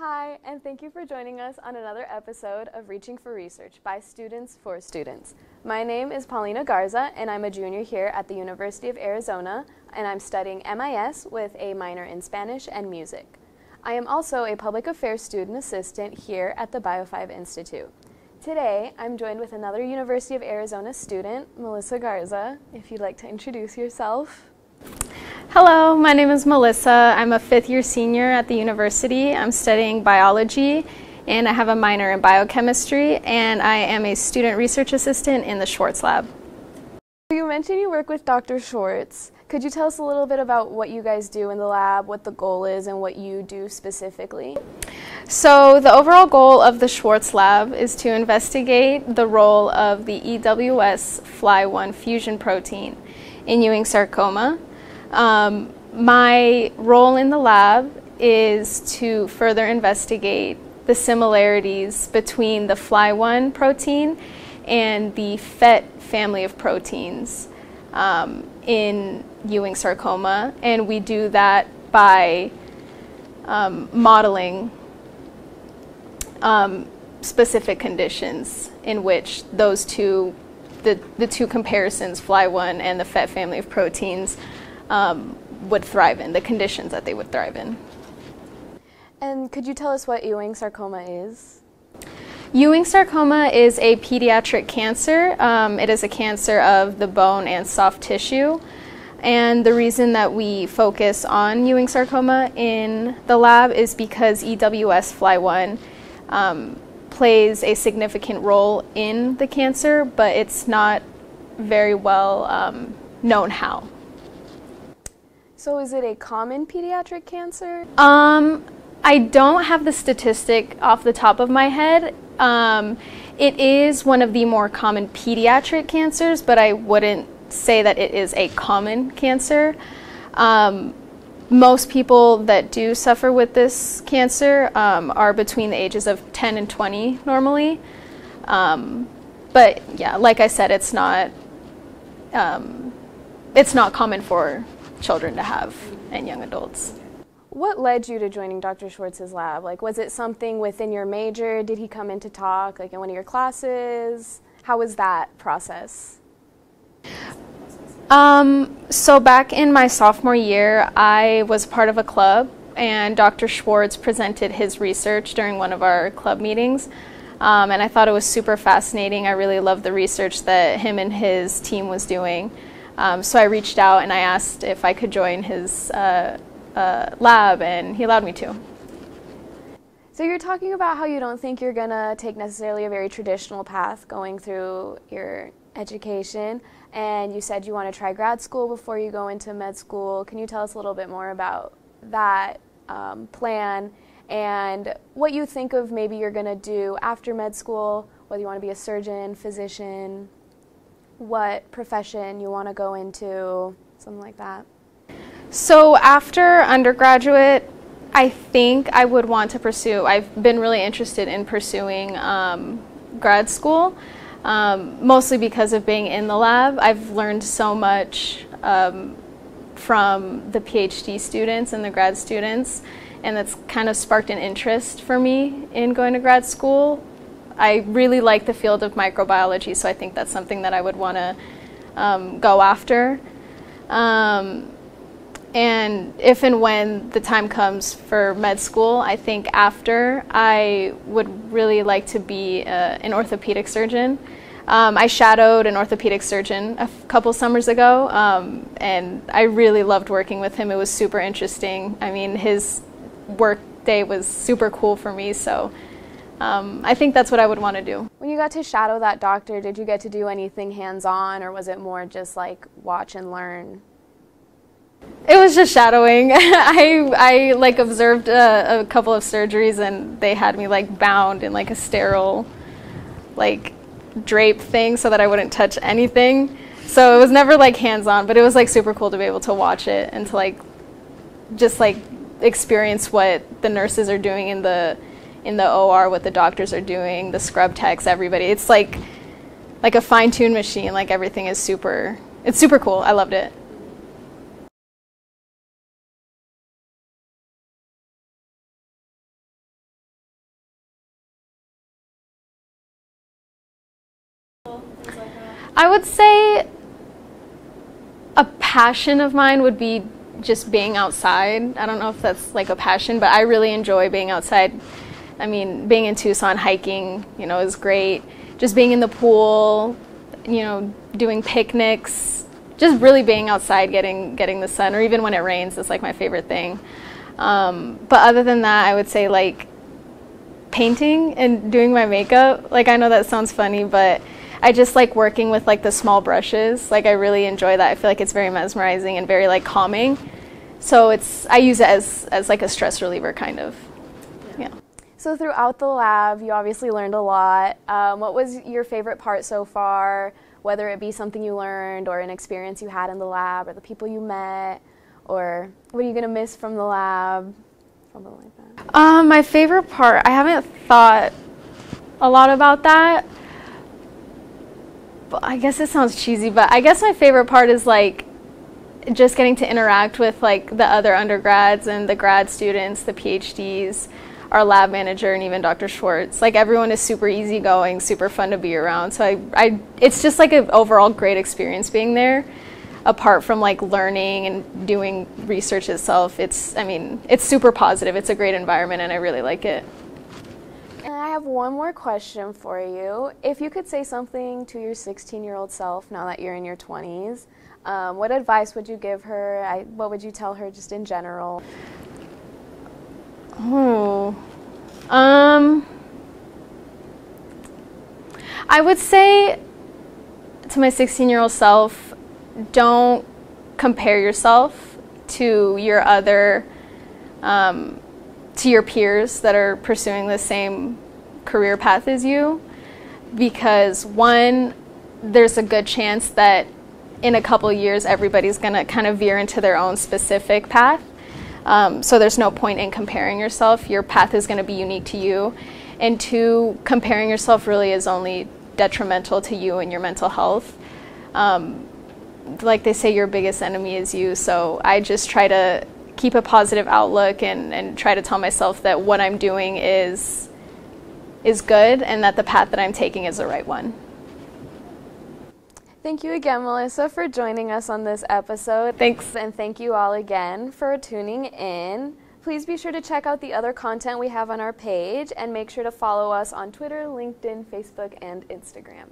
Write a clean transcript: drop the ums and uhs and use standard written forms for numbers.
Hi, and thank you for joining us on another episode of Reaching for Research by Students for Students. My name is Paulina Garza, and I'm a junior here at the University of Arizona, and I'm studying MIS with a minor in Spanish and music. I am also a public affairs student assistant here at the Bio5 Institute. Today, I'm joined with another University of Arizona student, Melissa Garza. If you'd like to introduce yourself. Hello, my name is Melissa. I'm a fifth-year senior at the university. I'm studying biology, and I have a minor in biochemistry, and I am a student research assistant in the Schwartz Lab. You mentioned you work with Dr. Schwartz. Could you tell us a little bit about what you guys do in the lab, what the goal is, and what you do specifically? So the overall goal of the Schwartz Lab is to investigate the role of the EWS Fly1 fusion protein in Ewing sarcoma. My role in the lab is to further investigate the similarities between the Fly1 protein and the FET family of proteins in Ewing sarcoma, and we do that by modeling specific conditions in which those two, the two comparisons, Fly1 and the FET family of proteins, would thrive in, the conditions that they would thrive in. And could you tell us what Ewing sarcoma is? Ewing sarcoma is a pediatric cancer. It is a cancer of the bone and soft tissue. And the reason that we focus on Ewing sarcoma in the lab is because EWS Fly1 plays a significant role in the cancer, but it's not very well known how. So is it a common pediatric cancer? I don't have the statistic off the top of my head. It is one of the more common pediatric cancers, but I wouldn't say that it is a common cancer. Most people that do suffer with this cancer are between the ages of 10 and 20 normally. But yeah, like I said, it's not common for children to have and young adults. What led you to joining Dr. Schwartz's lab? Like, was it something within your major? Did he come in to talk, like in one of your classes? How was that process? So back in my sophomore year, I was part of a club, and Dr. Schwartz presented his research during one of our club meetings. And I thought it was super fascinating. I really loved the research that him and his team was doing. So I reached out and I asked if I could join his lab, and he allowed me to. So you're talking about how you don't think you're gonna take necessarily a very traditional path going through your education, and you said you want to try grad school before you go into med school. Can you tell us a little bit more about that plan and what you think of maybe you're gonna do after med school, whether you want to be a surgeon, physician, what profession you want to go into, something like that? So after undergraduate, I think I would want to pursue, I've been really interested in pursuing grad school, mostly because of being in the lab. I've learned so much from the PhD students and the grad students, and that's kind of sparked an interest for me in going to grad school. I really like the field of microbiology, so I think that's something that I would want to go after. And if and when the time comes for med school, I think after, I would really like to be an orthopedic surgeon. I shadowed an orthopedic surgeon a couple summers ago, and I really loved working with him. It was super interesting. I mean, his work day was super cool for me, so I think that's what I would want to do. When you got to shadow that doctor, did you get to do anything hands-on, or was it more just like watch and learn? It was just shadowing. I like observed a couple of surgeries, and they had me like bound in like a sterile like drape thing so that I wouldn't touch anything. So it was never like hands-on, but it was like super cool to be able to watch it and to like just like experience what the nurses are doing in the OR, what the doctors are doing, the scrub techs, everybody. It's like a fine-tuned machine. Like everything is it's super cool. I loved it. Things like that? I would say a passion of mine would be just being outside. I don't know if that's like a passion, but I really enjoy being outside. I mean, being in Tucson, hiking, is great. Just being in the pool, doing picnics, just really being outside, getting the sun, or even when it rains, is like my favorite thing. But other than that, I would say like painting and doing my makeup. Like, I know that sounds funny, but I just like working with like the small brushes. Like, I really enjoy that. I feel like it's very mesmerizing and very like calming. So I use it as like a stress reliever kind of. Yeah. So throughout the lab, you obviously learned a lot. What was your favorite part so far, whether it be something you learned or an experience you had in the lab or the people you met, or what are you going to miss from the lab? Something like that. My favorite part, I haven't thought a lot about that. But I guess it sounds cheesy, but I guess my favorite part is like just getting to interact with like the other undergrads and the grad students, the PhDs, our lab manager, and even Dr. Schwartz. Like, everyone is super easygoing, super fun to be around. So it's just like an overall great experience being there. Apart from like learning and doing research itself, it's super positive. It's a great environment and I really like it. And I have one more question for you. If you could say something to your 16-year-old self now that you're in your 20s, what advice would you give her? What would you tell her just in general? I would say to my 16-year-old self, don't compare yourself to your peers that are pursuing the same career path as you, because one, there's a good chance that in a couple years everybody's going to kind of veer into their own specific path. So there's no point in comparing yourself. Your path is going to be unique to you. And two, comparing yourself really is only detrimental to you and your mental health. Like they say, your biggest enemy is you. So I just try to keep a positive outlook and try to tell myself that what I'm doing is good and that the path that I'm taking is the right one. Thank you again, Melissa, for joining us on this episode. Thanks. And thank you all again for tuning in. Please be sure to check out the other content we have on our page and make sure to follow us on Twitter, LinkedIn, Facebook, and Instagram.